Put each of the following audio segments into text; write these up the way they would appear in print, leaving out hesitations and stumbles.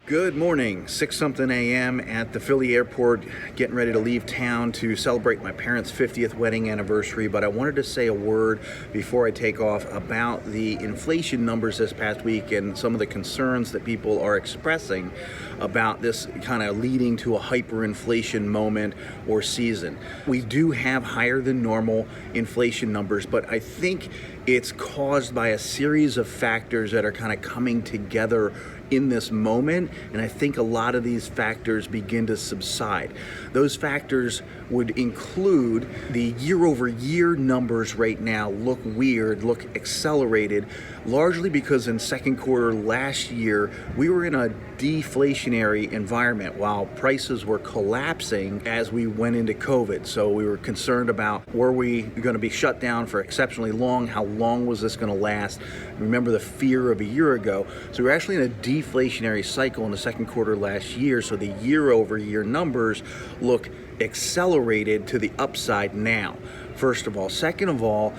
Good morning, 6-something a.m. at the Philly airport, getting ready to leave town to celebrate my parents' 50th wedding anniversary. But I wanted to say a word before I take off about the inflation numbers this past week and some of the concerns that people are expressing about this kind of leading to a hyperinflation moment or season. We do have higher than normal inflation numbers, but I think it's caused by a series of factors that are kind of coming together in this moment, and I think a lot of these factors begin to subside. Those factors would include the year-over-year numbers right now look weird, look accelerated, largely because in second quarter last year, we were in a deflationary environment while prices were collapsing as we went into COVID. So we were concerned about, were we going to be shut down for exceptionally long? How long was this going to last? Remember the fear of a year ago. So we're actually in a deflationary cycle in the second quarter last year. So the year-over-year numbers look accelerated to the upside now, first of all. Second of all,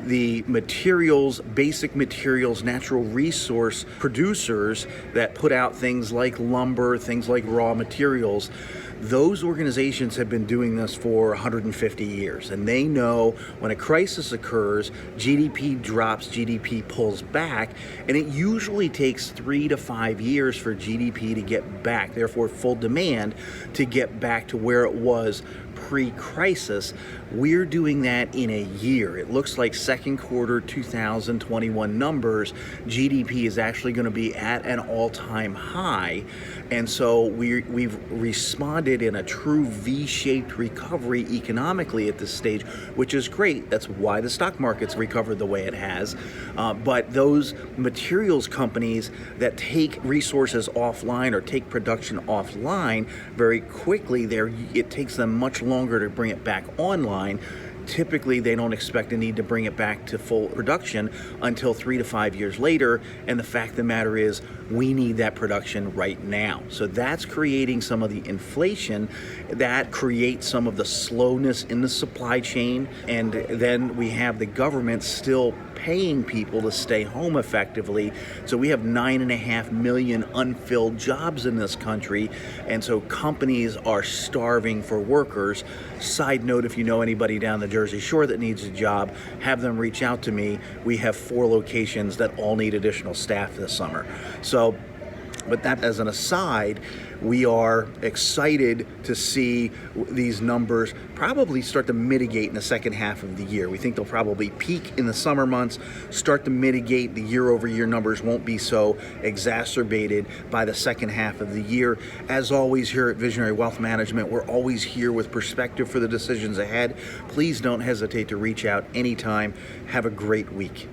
the materials, basic materials, natural resource producers that put out things like lumber, things like raw materials, those organizations have been doing this for 150 years, and they know when a crisis occurs, GDP drops, GDP pulls back, and it usually takes 3 to 5 years for GDP to get back, therefore full demand, to get back to where it was pre-crisis. We're doing that in a year. It looks like second quarter 2021 numbers, GDP is actually going to be at an all-time high. And so we've responded in a true V-shaped recovery economically at this stage, which is great. That's why the stock market's recovered the way it has. But those materials companies that take resources offline or take production offline very quickly, it takes them much longer to bring it back online. Typically, they don't expect a need to bring it back to full production until 3 to 5 years later. And the fact of the matter is, we need that production right now. So that's creating some of the inflation that creates some of the slowness in the supply chain. And then we have the government still paying people to stay home effectively. So we have 9.5 million unfilled jobs in this country. And so companies are starving for workers. Side note, if you know anybody down the Jersey Shore that needs a job, have them reach out to me. We have 4 locations that all need additional staff this summer. So, but that as an aside, we are excited to see these numbers probably start to mitigate in the second half of the year. We think they'll probably peak in the summer months, start to mitigate. The year-over-year numbers won't be so exacerbated by the second half of the year. As always, here at Visionary Wealth Management, we're always here with perspective for the decisions ahead. Please don't hesitate to reach out anytime. Have a great week.